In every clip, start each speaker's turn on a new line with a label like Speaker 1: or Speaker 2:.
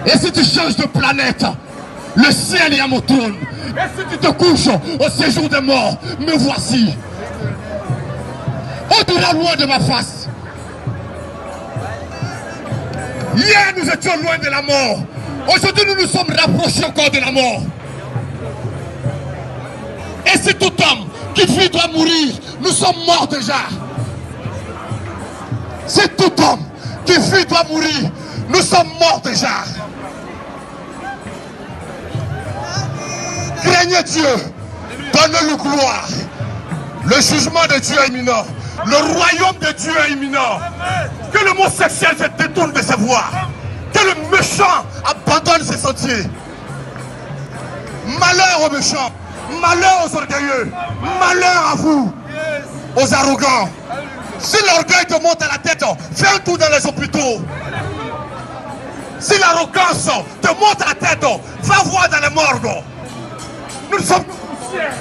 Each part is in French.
Speaker 1: Et si tu changes de planète, le ciel y a mon trône. Et si tu te couches au séjour des morts, me voici. Au-delà loin de ma face. Hier nous étions loin de la mort. Aujourd'hui nous nous sommes rapprochés encore de la mort. Et si tout homme qui vit doit mourir, nous sommes morts déjà. Si tout homme qui vit doit mourir, nous sommes morts déjà. Craignez Dieu, donnez-lui gloire. Le jugement de Dieu est imminent. Le royaume de Dieu est imminent. Que le mot sexuel se détourne de ses voies. Que le méchant abandonne ses sentiers. Malheur aux méchants. Malheur aux orgueilleux. Malheur à vous, aux arrogants. Si l'orgueil te monte à la tête, fais un tour dans les hôpitaux. Si l'arrogance te monte à la tête, va voir dans les morgues. Nous sommes poussière.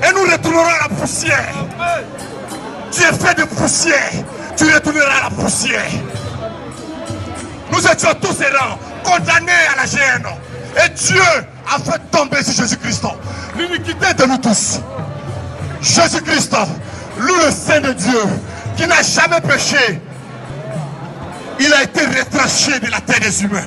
Speaker 1: Et nous retournerons à la poussière. Tu es fait de poussière. Tu retourneras à la poussière. Nous étions tous errants, condamnés à la gêne. Et Dieu a fait tomber sur Jésus-Christ l'iniquité de nous tous. Jésus-Christ, lui le Saint de Dieu, qui n'a jamais péché, il a été retranché de la terre des humains.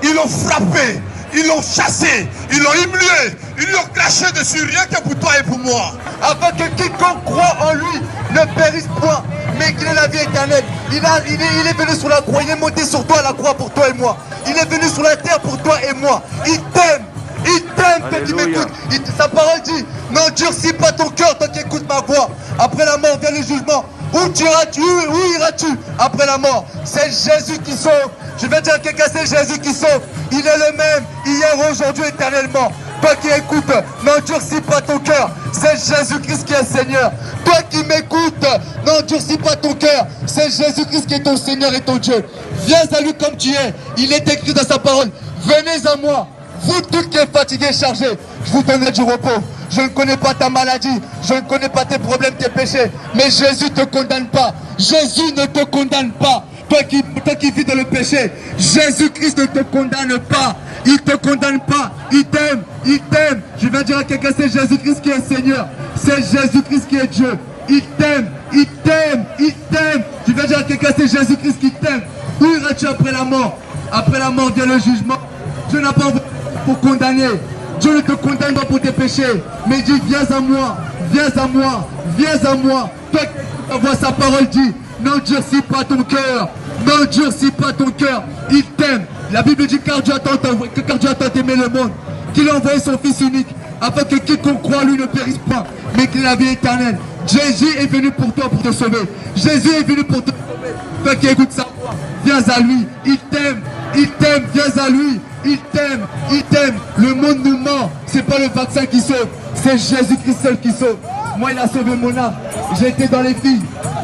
Speaker 1: Ils l'ont frappé, ils l'ont chassé, ils l'ont humilié, ils lui ont craché dessus, rien que pour toi et pour moi.
Speaker 2: Afin que quiconque croit en lui ne périsse point, mais qu'il ait la vie éternelle. Il est venu sur la croix, il est monté sur toi à la croix pour toi et moi. Il est venu sur la terre pour toi et moi. Il t'aime, toi qui m'écoutes. Sa parole dit, n'endurcis pas ton cœur, toi qui écoutes ma voix. Après la mort vient le jugement. Où iras-tu après la mort? C'est Jésus qui sauve. Je vais dire à quelqu'un, c'est Jésus qui sauve. Il est le même, hier, aujourd'hui, éternellement. Toi qui écoutes, n'endurcis pas ton cœur. C'est Jésus-Christ qui est Seigneur. Toi qui m'écoutes, n'endurcis pas ton cœur. C'est Jésus-Christ qui est ton Seigneur et ton Dieu. Viens à lui comme tu es. Il est écrit dans sa parole. Venez à moi, vous tous qui êtes fatigués et chargés. Je vous donnerai du repos. Je ne connais pas ta maladie. Je ne connais pas tes problèmes, tes péchés. Mais Jésus ne te condamne pas. Jésus ne te condamne pas. Toi qui vis dans le péché, Jésus-Christ ne te condamne pas. Il ne te condamne pas. Il t'aime. Il t'aime. Je vais dire à quelqu'un, c'est Jésus-Christ qui est Seigneur. C'est Jésus-Christ qui est Dieu. Il t'aime. Il t'aime. Il t'aime. Je vais dire à quelqu'un, c'est Jésus-Christ qui t'aime. Où iras-tu après la mort? Après la mort vient le jugement. Dieu n'a pas envoyé pour condamner. Dieu ne te condamne pas pour tes péchés. Mais il dit, viens à moi. Viens à moi. Viens à moi. Toi qui vois sa parole dit, n'endurcis pas ton cœur. N'endurcis pas ton cœur. Il t'aime. La Bible dit car Dieu a tant aimé le monde qu'il a envoyé son Fils unique afin que quiconque croit en lui ne périsse pas, mais qu'il ait la vie éternelle. Jésus est venu pour toi, pour te sauver. Jésus est venu pour te sauver. Toi qui écoutes sa voix, viens à lui. Il t'aime. Il t'aime. Viens à lui. Il t'aime. Il t'aime. Le monde nous ment. C'est pas le vaccin qui sauve. C'est Jésus-Christ seul qui sauve. Moi, il a sauvé mon âme. J'ai été dans les filles.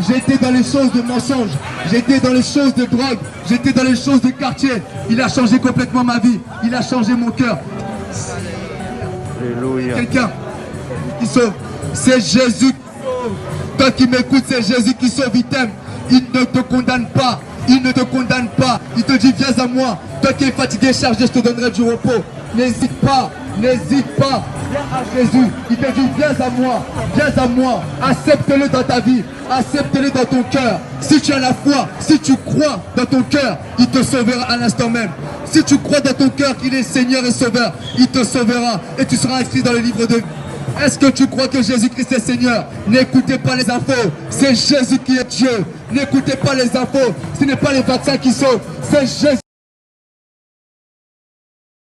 Speaker 2: J'ai été dans les choses de mensonges. J'ai été dans les choses de drogue. J'ai été dans les choses de quartier. Il a changé complètement ma vie. Il a changé mon cœur. Quelqu'un qui sauve. C'est Jésus qui sauve. Toi qui m'écoutes, c'est Jésus qui sauve. Il t'aime. Il ne te condamne pas. Il ne te condamne pas. Il te dit, viens à moi. Toi qui es fatigué, chargé, je te donnerai du repos. N'hésite pas. N'hésite pas. Viens à Jésus. Il te dit, viens à moi. Viens à moi. Accepte-le dans ta vie. Accepte-le dans ton cœur. Si tu as la foi, si tu crois dans ton cœur, il te sauvera à l'instant même. Si tu crois dans ton cœur qu'il est Seigneur et Sauveur, il te sauvera et tu seras inscrit dans le livre de vie. Est-ce que tu crois que Jésus-Christ est Seigneur? N'écoutez pas les infos. C'est Jésus qui est Dieu. N'écoutez pas les infos. Ce n'est pas les vaccins qui sauvent. C'est Jésus.